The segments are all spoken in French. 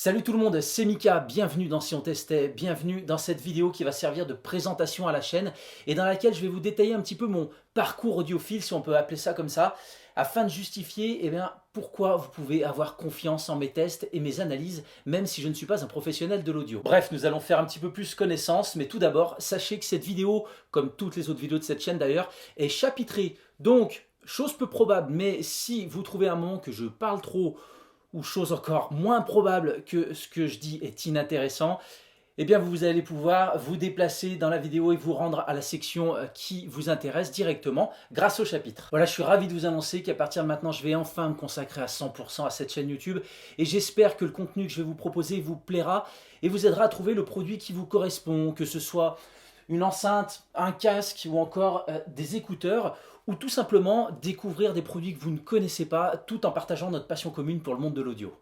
Salut tout le monde, c'est Mika, bienvenue dans Si on testait, bienvenue dans cette vidéo qui va servir de présentation à la chaîne et dans laquelle je vais vous détailler un petit peu mon parcours audiophile, si on peut appeler ça comme ça, afin de justifier pourquoi vous pouvez avoir confiance en mes tests et mes analyses, même si je ne suis pas un professionnel de l'audio. Bref, nous allons faire un petit peu plus connaissance, mais tout d'abord, sachez que cette vidéo, comme toutes les autres vidéos de cette chaîne d'ailleurs, est chapitrée. Donc, chose peu probable, mais si vous trouvez un moment que je parle trop, ou chose encore moins probable que ce que je dis est inintéressant, eh bien vous allez pouvoir vous déplacer dans la vidéo et vous rendre à la section qui vous intéresse directement grâce au chapitre. Voilà, je suis ravi de vous annoncer qu'à partir de maintenant, je vais enfin me consacrer à 100% à cette chaîne YouTube et j'espère que le contenu que je vais vous proposer vous plaira et vous aidera à trouver le produit qui vous correspond, que ce soit une enceinte, un casque ou encore des écouteurs, ou tout simplement découvrir des produits que vous ne connaissez pas tout en partageant notre passion commune pour le monde de l'audio.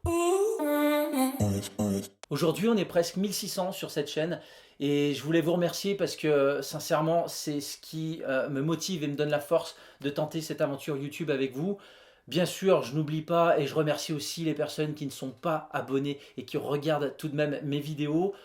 Aujourd'hui, on est presque 1600 sur cette chaîne et je voulais vous remercier parce que sincèrement, c'est ce qui me motive et me donne la force de tenter cette aventure YouTube avec vous. Bien sûr, je n'oublie pas et je remercie aussi les personnes qui ne sont pas abonnées et qui regardent tout de même mes vidéos.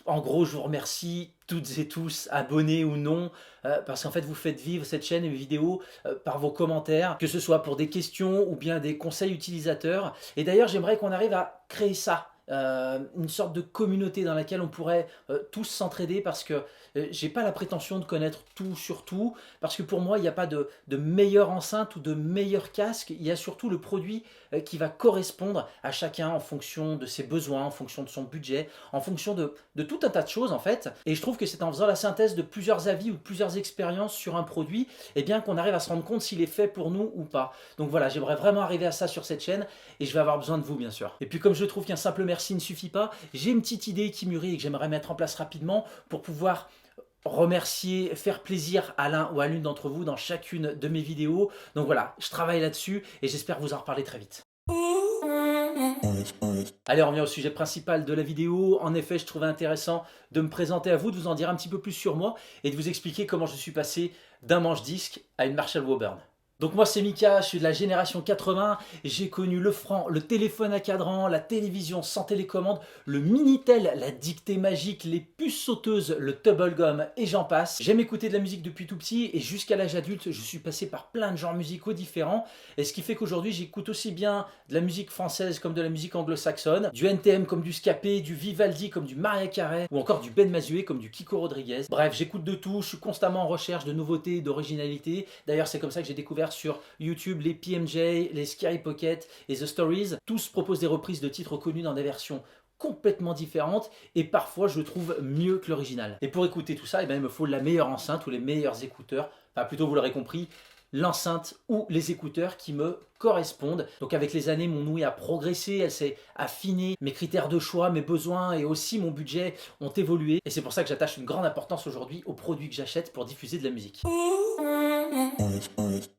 En gros, je vous remercie toutes et tous, abonnés ou non, parce qu'en fait, vous faites vivre cette chaîne et mes vidéos par vos commentaires, que ce soit pour des questions ou bien des conseils utilisateurs. Et d'ailleurs, j'aimerais qu'on arrive à créer ça, une sorte de communauté dans laquelle on pourrait tous s'entraider parce que j'ai pas la prétention de connaître tout sur tout, parce que pour moi, il n'y a pas de meilleure enceinte ou de meilleur casque, il y a surtout le produit qui va correspondre à chacun en fonction de ses besoins, en fonction de son budget, en fonction de tout un tas de choses en fait. Et je trouve que c'est en faisant la synthèse de plusieurs avis ou de plusieurs expériences sur un produit, eh bien qu'on arrive à se rendre compte s'il est fait pour nous ou pas. Donc voilà, j'aimerais vraiment arriver à ça sur cette chaîne et je vais avoir besoin de vous bien sûr. Et puis comme je trouve qu'un simple merci ne suffit pas, j'ai une petite idée qui mûrit et que j'aimerais mettre en place rapidement pour pouvoir remercier, faire plaisir à l'un ou à l'une d'entre vous dans chacune de mes vidéos. Donc voilà, je travaille là-dessus et j'espère vous en reparler très vite. Allez, on revient au sujet principal de la vidéo. En effet, je trouvais intéressant de me présenter à vous, de vous en dire un petit peu plus sur moi et de vous expliquer comment je suis passé d'un manche-disque à une Marshall Woburn. Donc moi c'est Mika, je suis de la génération 80, j'ai connu le franc, le téléphone à cadran, la télévision sans télécommande, le Minitel, la dictée magique, les puces sauteuses, le Tubblegum et j'en passe. J'aime écouter de la musique depuis tout petit et jusqu'à l'âge adulte, je suis passé par plein de genres musicaux différents et ce qui fait qu'aujourd'hui j'écoute aussi bien de la musique française comme de la musique anglo-saxonne, du NTM comme du Scapé, du Vivaldi comme du Mariah Carey ou encore du Ben Mazué comme du Kiko Rodriguez. Bref, j'écoute de tout, je suis constamment en recherche de nouveautés, d'originalité. D'ailleurs c'est comme ça que j'ai découvert sur YouTube les PMJ, les Scary Pocket et The Stories. Tous proposent des reprises de titres connus dans des versions complètement différentes et parfois je trouve mieux que l'original. Et pour écouter tout ça, il me faut la meilleure enceinte ou les meilleurs écouteurs, enfin plutôt vous l'aurez compris, l'enceinte ou les écouteurs qui me correspondent. Donc avec les années, mon ouïe a progressé, elle s'est affinée, mes critères de choix, mes besoins et aussi mon budget ont évolué. Et c'est pour ça que j'attache une grande importance aujourd'hui aux produits que j'achète pour diffuser de la musique.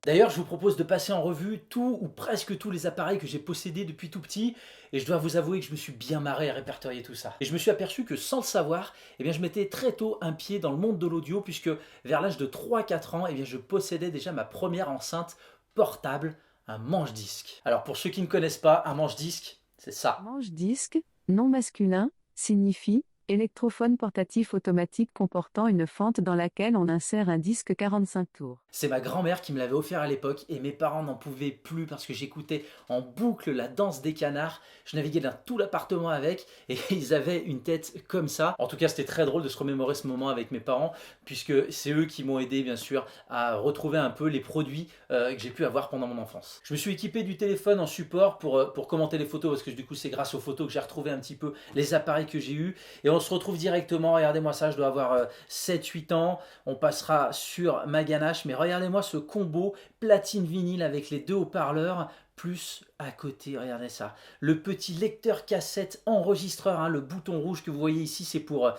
D'ailleurs, je vous propose de passer en revue tout ou presque tous les appareils que j'ai possédés depuis tout petit et je dois vous avouer que je me suis bien marré à répertorier tout ça. Et je me suis aperçu que sans le savoir, je mettais très tôt un pied dans le monde de l'audio puisque vers l'âge de 3-4 ans, je possédais déjà ma première enceinte portable, un manche-disque. Alors pour ceux qui ne connaissent pas, un manche-disque, c'est ça. Manche-disque, nom masculin, signifie électrophone portatif automatique comportant une fente dans laquelle on insère un disque 45 tours. C'est ma grand-mère qui me l'avait offert à l'époque et mes parents n'en pouvaient plus parce que j'écoutais en boucle la danse des canards. Je naviguais dans tout l'appartement avec et ils avaient une tête comme ça. En tout cas, c'était très drôle de se remémorer ce moment avec mes parents puisque c'est eux qui m'ont aidé bien sûr à retrouver un peu les produits que j'ai pu avoir pendant mon enfance. Je me suis équipé du téléphone en support pour commenter les photos parce que du coup c'est grâce aux photos que j'ai retrouvé un petit peu les appareils que j'ai eus et on se retrouve directement, regardez-moi ça, je dois avoir 7-8 ans, on passera sur ma ganache, mais regardez-moi ce combo platine vinyle avec les deux haut-parleurs, plus à côté, regardez ça, le petit lecteur cassette enregistreur, le bouton rouge que vous voyez ici, c'est pour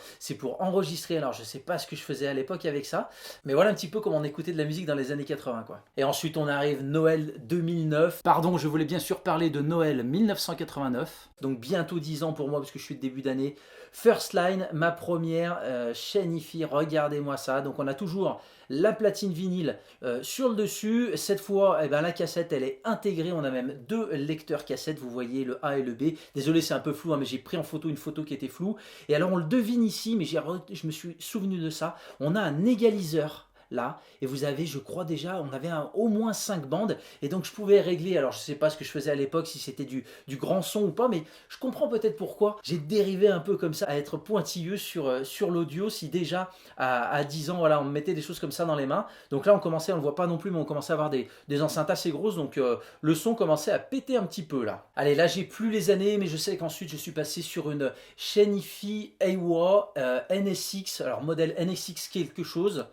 enregistrer. Alors je sais pas ce que je faisais à l'époque avec ça, mais voilà un petit peu comment on écoutait de la musique dans les années 80 quoi. Et ensuite on arrive Noël 2009, pardon je voulais bien sûr parler de Noël 1989, donc bientôt 10 ans pour moi parce que je suis de début d'année. First Line, ma première chaîne hi-fi, regardez-moi ça, donc on a toujours la platine vinyle sur le dessus, cette fois la cassette elle est intégrée, on a même deux lecteur cassette, vous voyez le A et le B. Désolé, c'est un peu flou, hein, mais j'ai pris en photo une photo qui était floue. Et alors on le devine ici, mais je me suis souvenu de ça. On a un égaliseur là, et vous avez, je crois déjà, on avait au moins 5 bandes, et donc je pouvais régler, alors je sais pas ce que je faisais à l'époque, si c'était du grand son ou pas, mais je comprends peut-être pourquoi j'ai dérivé un peu comme ça, à être pointilleux sur l'audio, si déjà à 10 ans, voilà, on me mettait des choses comme ça dans les mains. Donc là on commençait, on le voit pas non plus, mais on commençait à avoir des enceintes assez grosses, donc le son commençait à péter un petit peu là. Allez, là j'ai plus les années, mais je sais qu'ensuite je suis passé sur une Shenify Aiwa NSX, alors modèle NSX quelque chose.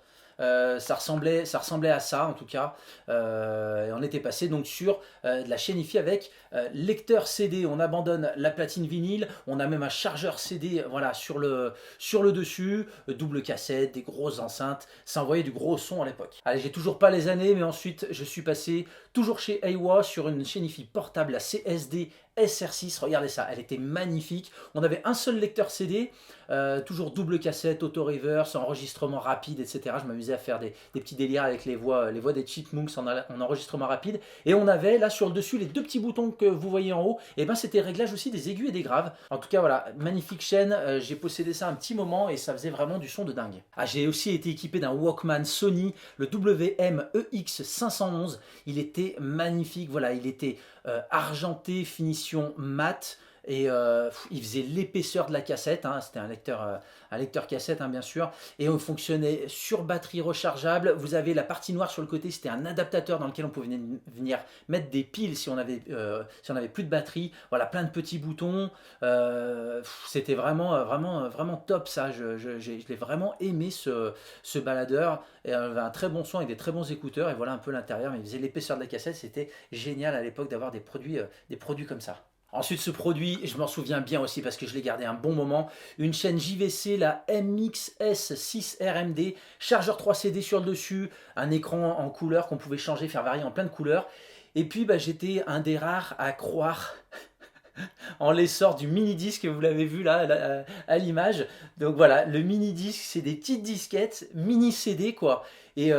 Ça ressemblait à ça en tout cas. Et on était passé donc sur de la Shenify avec lecteur CD. On abandonne la platine vinyle, on a même un chargeur CD, voilà, sur le dessus, double cassette, des grosses enceintes, ça envoyait du gros son à l'époque. Allez, j'ai toujours pas les années, mais ensuite je suis passé toujours chez Aiwa sur une Shenify portable, la CSD SR6, regardez ça, elle était magnifique. On avait un seul lecteur CD, toujours double cassette, auto-reverse, enregistrement rapide, etc. Je m'amusais à faire des petits délires avec les voix des Chipmunks en enregistrement rapide. Et on avait là sur le dessus les deux petits boutons que vous voyez en haut, et ben c'était réglage aussi des aigus et des graves. En tout cas voilà, magnifique chaîne, j'ai possédé ça un petit moment et ça faisait vraiment du son de dingue. Ah, j'ai aussi été équipé d'un Walkman Sony, le WM-EX511, il était magnifique, voilà, il était argenté, finition mat, et il faisait l'épaisseur de la cassette, hein, c'était un lecteur cassette, hein, bien sûr, et on fonctionnait sur batterie rechargeable. Vous avez la partie noire sur le côté, c'était un adaptateur dans lequel on pouvait venir mettre des piles si on avait plus de batterie. Voilà, plein de petits boutons, c'était vraiment top ça. Je l'ai vraiment aimé ce baladeur, et il avait un très bon son et des très bons écouteurs, et voilà un peu l'intérieur, mais il faisait l'épaisseur de la cassette, c'était génial à l'époque d'avoir des produits comme ça. Ensuite, ce produit, je m'en souviens bien aussi parce que je l'ai gardé un bon moment. Une chaîne JVC, la MXS6RMD, chargeur 3 CD sur le dessus, un écran en couleur qu'on pouvait changer, faire varier en plein de couleurs. Et puis, j'étais un des rares à croire en l'essor du mini-disque, vous l'avez vu là à l'image. Donc voilà, le mini-disque, c'est des petites disquettes, mini-CD quoi. Et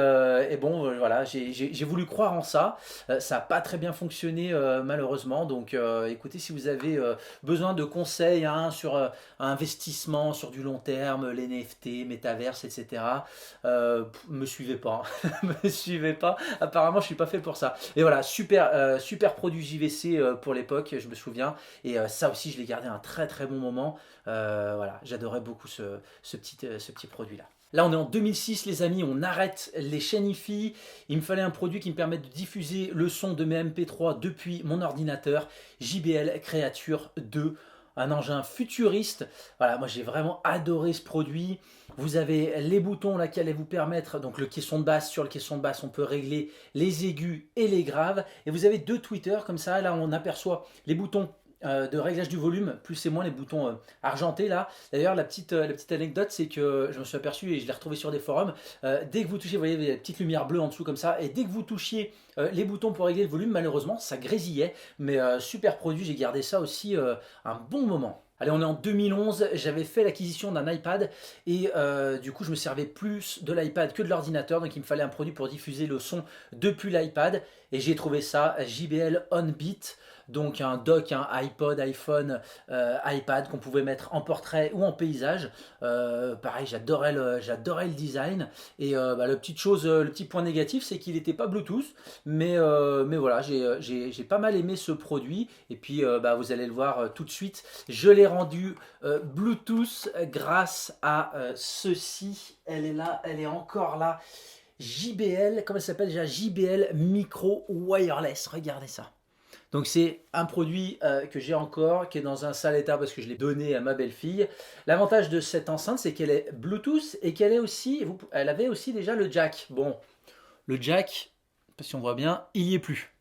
bon, voilà, j'ai voulu croire en ça. Ça n'a pas très bien fonctionné malheureusement. Donc écoutez, si vous avez besoin de conseils, hein, sur investissement sur du long terme, les NFT, métaverse, etc., me suivez pas. Me suivez pas. Apparemment, je suis pas fait pour ça. Et voilà, super produit JVC pour l'époque, je me souviens. Et ça aussi, je l'ai gardé un très très bon moment. Voilà, j'adorais beaucoup ce petit produit-là. Là, on est en 2006, les amis, on arrête les Shenify. Il me fallait un produit qui me permette de diffuser le son de mes MP3 depuis mon ordinateur. JBL Creature 2, un engin futuriste. Voilà, moi j'ai vraiment adoré ce produit. Vous avez les boutons là qui allaient vous permettre, donc le caisson de basse, sur le caisson de basse, on peut régler les aigus et les graves. Et vous avez deux tweeters comme ça, là on aperçoit les boutons de réglage du volume, plus et moins les boutons argentés là. D'ailleurs la petite anecdote, c'est que je me suis aperçu et je l'ai retrouvé sur des forums, dès que vous touchez, vous voyez les petites lumières bleues en dessous comme ça, et dès que vous touchiez les boutons pour régler le volume, malheureusement ça grésillait, mais super produit, j'ai gardé ça aussi un bon moment. Allez, on est en 2011, j'avais fait l'acquisition d'un iPad et du coup je me servais plus de l'iPad que de l'ordinateur, donc il me fallait un produit pour diffuser le son depuis l'iPad, et j'ai trouvé ça, JBL OnBeat. Donc un dock, un iPod, iPhone, iPad qu'on pouvait mettre en portrait ou en paysage. Pareil, j'adorais le design. Et le petit point négatif, c'est qu'il n'était pas Bluetooth. Mais voilà, j'ai pas mal aimé ce produit. Et puis vous allez le voir tout de suite. Je l'ai rendu Bluetooth grâce à ceci. Elle est là, elle est encore là. JBL, comment ça s'appelle déjà? JBL Micro Wireless. Regardez ça. Donc c'est un produit que j'ai encore, qui est dans un sale état parce que je l'ai donné à ma belle-fille. L'avantage de cette enceinte, c'est qu'elle est Bluetooth et qu'elle elle avait aussi déjà le jack. Bon, le jack, si on voit bien, il n'y est plus.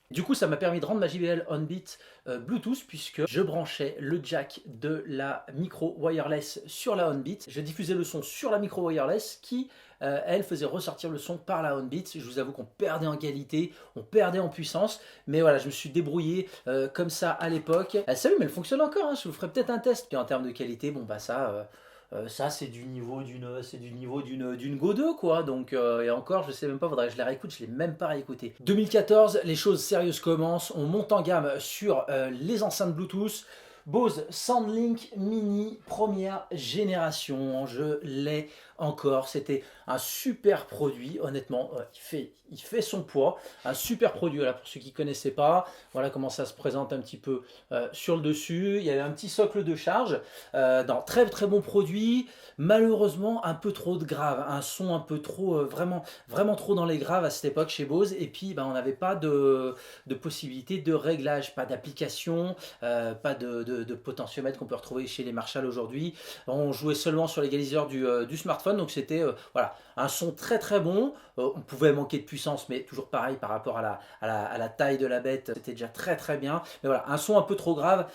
Du coup, ça m'a permis de rendre ma JBL OnBeat Bluetooth, puisque je branchais le jack de la micro wireless sur la OnBeat. Je diffusais le son sur la micro wireless qui, elle, faisait ressortir le son par la OnBeat. Je vous avoue qu'on perdait en qualité, on perdait en puissance, mais voilà, je me suis débrouillé comme ça à l'époque. Elle s'allume, elle fonctionne encore, hein. Je vous ferai peut-être un test. Puis en termes de qualité, bon ça... Ça c'est du niveau d'une Go 2 quoi. Donc et encore, je sais même pas, faudrait que je la réécoute, je l'ai même pas réécouté. 2014, les choses sérieuses commencent. On monte en gamme sur les enceintes Bluetooth. Bose SoundLink Mini première génération, je l'ai encore, c'était un super produit, honnêtement, il fait son poids, un super produit, voilà, pour ceux qui ne connaissaient pas, voilà comment ça se présente un petit peu sur le dessus, il y avait un petit socle de charge, dans très très bon produit, malheureusement un peu trop de grave, un son un peu trop, vraiment trop dans les graves à cette époque chez Bose, et puis on n'avait pas de possibilité de réglage, pas d'application, pas de potentiomètre qu'on peut retrouver chez les Marshall aujourd'hui. On jouait seulement sur l'égaliseur du smartphone, donc c'était voilà, un son très très bon. On pouvait manquer de puissance, mais toujours pareil par rapport à la taille de la bête, c'était déjà très très bien. Mais voilà, un son un peu trop grave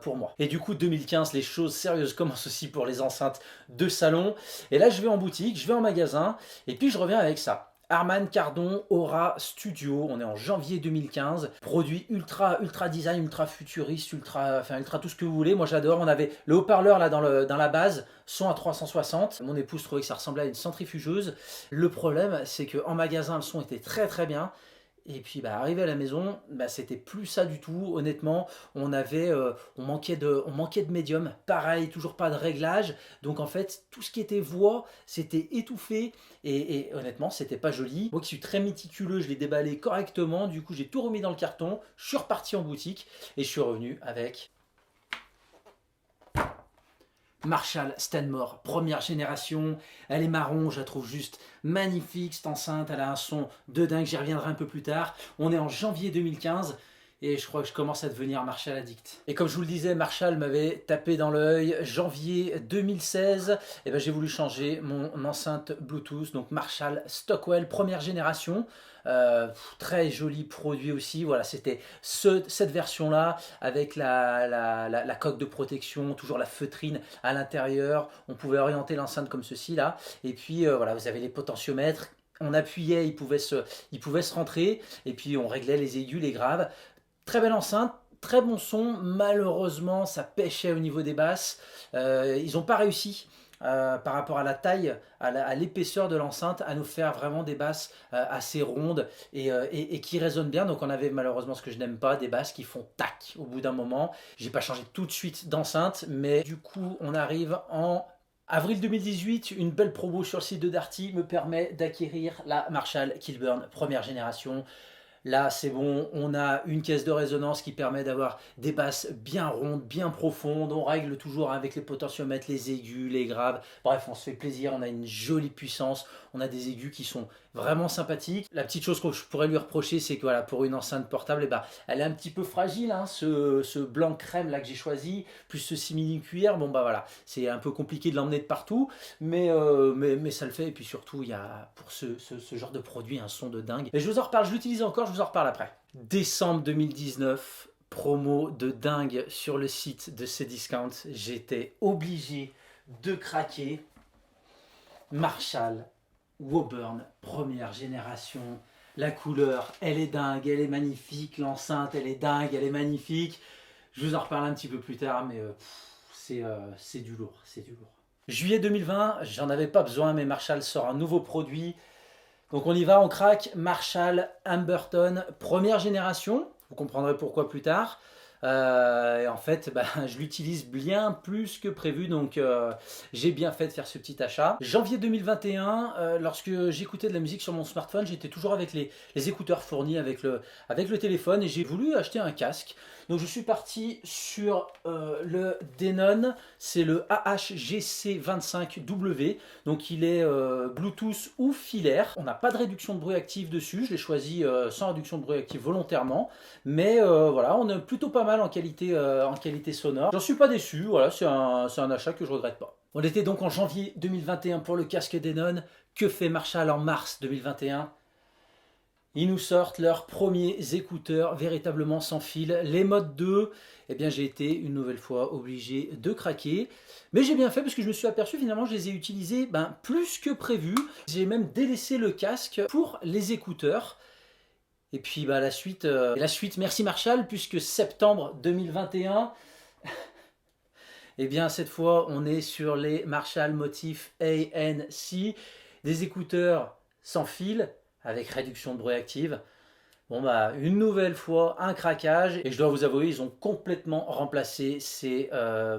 pour moi. Et du coup, 2015, les choses sérieuses commencent aussi pour les enceintes de salon. Et là, je vais en boutique, je vais en magasin, et puis je reviens avec ça. Harman Kardon Aura Studio, on est en janvier 2015, produit ultra design, ultra futuriste, ultra tout ce que vous voulez. Moi j'adore, on avait le haut-parleur là dans la base, son à 360. Mon épouse trouvait que ça ressemblait à une centrifugeuse. Le problème c'est qu'en magasin le son était très très bien. Et puis arrivé à la maison, c'était plus ça du tout. Honnêtement, on manquait de médium. Pareil, toujours pas de réglage. Donc en fait, tout ce qui était voix, c'était étouffé. Et honnêtement, c'était pas joli. Moi qui suis très méticuleux, je l'ai déballé correctement. Du coup, j'ai tout remis dans le carton. Je suis reparti en boutique et je suis revenu avec Marshall Stanmore, première génération. Elle est marron, je la trouve juste magnifique cette enceinte. Elle a un son de dingue, j'y reviendrai un peu plus tard. On est en janvier 2015 et je crois que je commence à devenir Marshall addict. Et comme je vous le disais, Marshall m'avait tapé dans l'œil. Janvier 2016, et j'ai voulu changer mon enceinte Bluetooth. Donc Marshall Stockwell, première génération. Très joli produit aussi, voilà, c'était cette version là avec la coque de protection, toujours la feutrine à l'intérieur. On pouvait orienter l'enceinte comme ceci là, et puis voilà, vous avez les potentiomètres, on appuyait, il pouvait se rentrer, et puis on réglait les aigus, les graves. Très belle enceinte, très bon son. Malheureusement ça pêchait au niveau des basses. Ils n'ont pas réussi par rapport à la taille, à l'épaisseur de l'enceinte, à nous faire vraiment des basses assez rondes et qui résonnent bien. Donc on avait malheureusement ce que je n'aime pas, des basses qui font tac au bout d'un moment. J'ai pas changé tout de suite d'enceinte, mais du coup on arrive en avril 2018, une belle promo sur le site de Darty me permet d'acquérir la Marshall Kilburn première génération. Là, c'est bon, on a une caisse de résonance qui permet d'avoir des basses bien rondes, bien profondes. On règle toujours avec les potentiomètres, les aigus, les graves. Bref, on se fait plaisir, on a une jolie puissance. On a des aigus qui sont vraiment sympathiques. La petite chose que je pourrais lui reprocher, c'est que voilà, pour une enceinte portable, elle est un petit peu fragile. Hein, ce blanc crème là que j'ai choisi, plus ce simili cuir. Bon voilà, c'est un peu compliqué de l'emmener de partout, mais ça le fait. Et puis surtout, il y a pour ce genre de produit un son de dingue. Et je vous en reparle, je l'utilise encore, je vous en reparle après. Décembre 2019, promo de dingue sur le site de Cdiscount. J'étais obligé de craquer. Marshall Woburn, première génération. La couleur, elle est dingue, elle est magnifique. L'enceinte, elle est dingue, elle est magnifique. Je vous en reparle un petit peu plus tard, mais c'est du lourd, c'est du lourd. Juillet 2020, j'en avais pas besoin, mais Marshall sort un nouveau produit. Donc on y va, on craque. Marshall Humberton, première génération. Vous comprendrez pourquoi plus tard. Et en fait, je l'utilise bien plus que prévu, donc j'ai bien fait de faire ce petit achat. Janvier 2021, lorsque j'écoutais de la musique sur mon smartphone, j'étais toujours avec les écouteurs fournis avec le téléphone et j'ai voulu acheter un casque. Donc je suis parti sur le Denon, c'est le AHGC25W, donc il est Bluetooth ou filaire. On n'a pas de réduction de bruit active dessus, je l'ai choisi sans réduction de bruit active volontairement, mais voilà, on est plutôt pas mal en qualité sonore. J'en suis pas déçu, voilà, c'est un achat que je regrette pas. On était donc en janvier 2021 pour le casque Denon. Que fait Marshall en mars 2021 ? Ils nous sortent leurs premiers écouteurs véritablement sans fil, les Mode 2. Eh bien, j'ai été une nouvelle fois obligé de craquer. Mais j'ai bien fait parce que je me suis aperçu finalement je les ai utilisés plus que prévu. J'ai même délaissé le casque pour les écouteurs. Et puis la suite, merci Marshall, puisque septembre 2021, Eh bien cette fois on est sur les Marshall Motif ANC, des écouteurs sans fil avec réduction de bruit active. Bon bah une nouvelle fois un craquage et je dois vous avouer ils ont complètement remplacé ces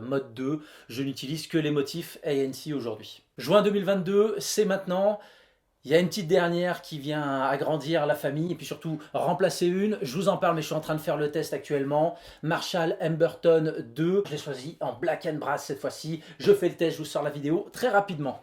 Mode 2. Je n'utilise que les motifs ANC aujourd'hui. Juin 2022 c'est maintenant. Il y a une petite dernière qui vient agrandir la famille et puis surtout remplacer une. Je vous en parle mais je suis en train de faire le test actuellement. Marshall Emberton 2. Je l'ai choisi en black and brass cette fois-ci. Je fais le test, je vous sors la vidéo très rapidement.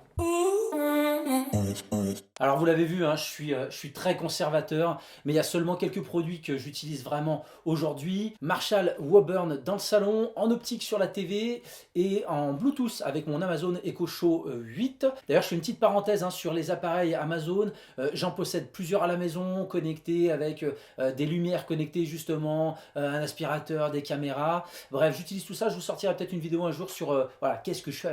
Alors vous l'avez vu, hein, je suis très conservateur, mais il y a seulement quelques produits que j'utilise vraiment aujourd'hui. Marshall Woburn dans le salon, en optique sur la TV et en Bluetooth avec mon Amazon Echo Show 8. D'ailleurs je fais une petite parenthèse hein, sur les appareils Amazon, j'en possède plusieurs à la maison, connectés avec des lumières connectées justement, un aspirateur, des caméras. Bref, j'utilise tout ça, je vous sortirai peut-être une vidéo un jour sur voilà, qu'est-ce que je fais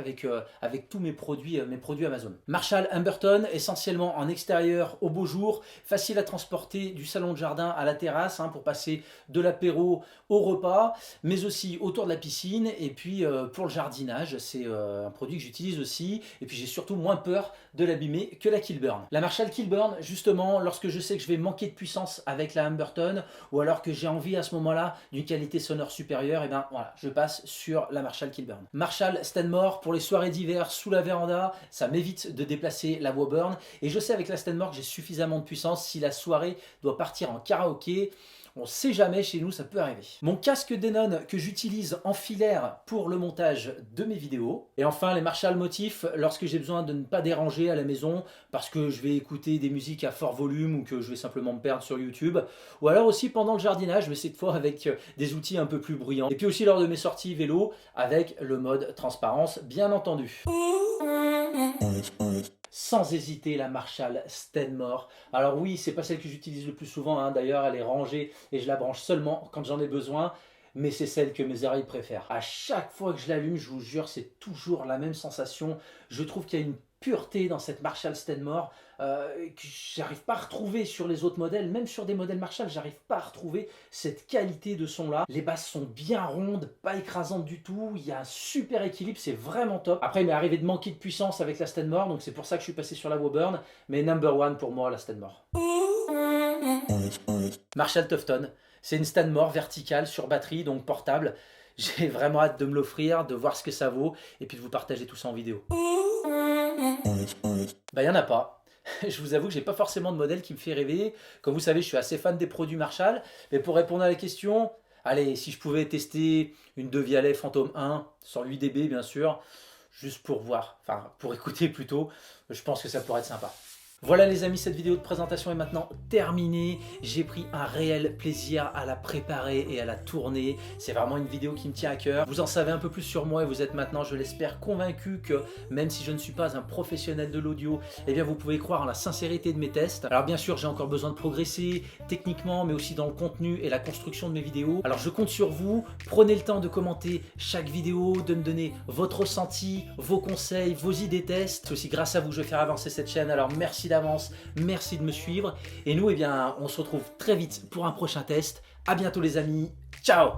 avec tous mes produits Amazon. Marshall Emberton, essentiellement en extérieur au beau jour, facile à transporter du salon de jardin à la terrasse hein, pour passer de l'apéro au repas, mais aussi autour de la piscine et puis pour le jardinage, c'est un produit que j'utilise aussi et puis j'ai surtout moins peur de l'abîmer que la Kilburn. La Marshall Kilburn, justement, lorsque je sais que je vais manquer de puissance avec la Emberton ou alors que j'ai envie à ce moment-là d'une qualité sonore supérieure, et bien voilà, je passe sur la Marshall Kilburn. Marshall Stanmore pour les soirées d'hiver sous la véranda, ça m'évite de déplacer la Woburn et je sais avec la Stanmore que j'ai suffisamment de puissance si la soirée doit partir en karaoké. On ne sait jamais, chez nous ça peut arriver. Mon casque Denon que j'utilise en filaire pour le montage de mes vidéos. Et enfin les Marshall Motif lorsque j'ai besoin de ne pas déranger à la maison parce que je vais écouter des musiques à fort volume ou que je vais simplement me perdre sur YouTube. Ou alors aussi pendant le jardinage, mais cette fois avec des outils un peu plus bruyants. Et puis aussi lors de mes sorties vélo avec le mode transparence bien entendu. Sans hésiter la Marshall Stanmore. Alors oui, c'est pas celle que j'utilise le plus souvent, hein. D'ailleurs elle est rangée et je la branche seulement quand j'en ai besoin, mais c'est celle que mes oreilles préfèrent. À chaque fois que je l'allume, je vous jure, c'est toujours la même sensation. Je trouve qu'il y a une pureté dans cette Marshall Stanmore que j'arrive pas à retrouver sur les autres modèles, même sur des modèles Marshall, j'arrive pas à retrouver cette qualité de son là. Les basses sont bien rondes, pas écrasantes du tout, il y a un super équilibre, c'est vraiment top. Après il m'est arrivé de manquer de puissance avec la Stanmore, donc c'est pour ça que je suis passé sur la Woburn, mais number one pour moi la Stanmore. Marshall Tufton, c'est une Stanmore verticale sur batterie, donc portable. J'ai vraiment hâte de me l'offrir, de voir ce que ça vaut, et puis de vous partager tout ça en vidéo. Bah, il n'y en a pas. Je vous avoue que j'ai pas forcément de modèle qui me fait rêver. Comme vous savez, je suis assez fan des produits Marshall. Mais pour répondre à la question, allez, si je pouvais tester une De Vialet Phantom 1 sur l'UDB, bien sûr, juste pour voir, enfin pour écouter plutôt, je pense que ça pourrait être sympa. Voilà les amis, cette vidéo de présentation est maintenant terminée. J'ai pris un réel plaisir à la préparer et à la tourner. C'est vraiment une vidéo qui me tient à cœur. Vous en savez un peu plus sur moi et vous êtes maintenant, je l'espère, convaincu que même si je ne suis pas un professionnel de l'audio, eh bien vous pouvez croire en la sincérité de mes tests. Alors bien sûr, j'ai encore besoin de progresser techniquement, mais aussi dans le contenu et la construction de mes vidéos. Alors je compte sur vous. Prenez le temps de commenter chaque vidéo, de me donner votre ressenti, vos conseils, vos idées tests. C'est aussi grâce à vous que je vais faire avancer cette chaîne. Alors merci d'avance, merci de me suivre et nous eh bien on se retrouve très vite pour un prochain test. À bientôt les amis, ciao.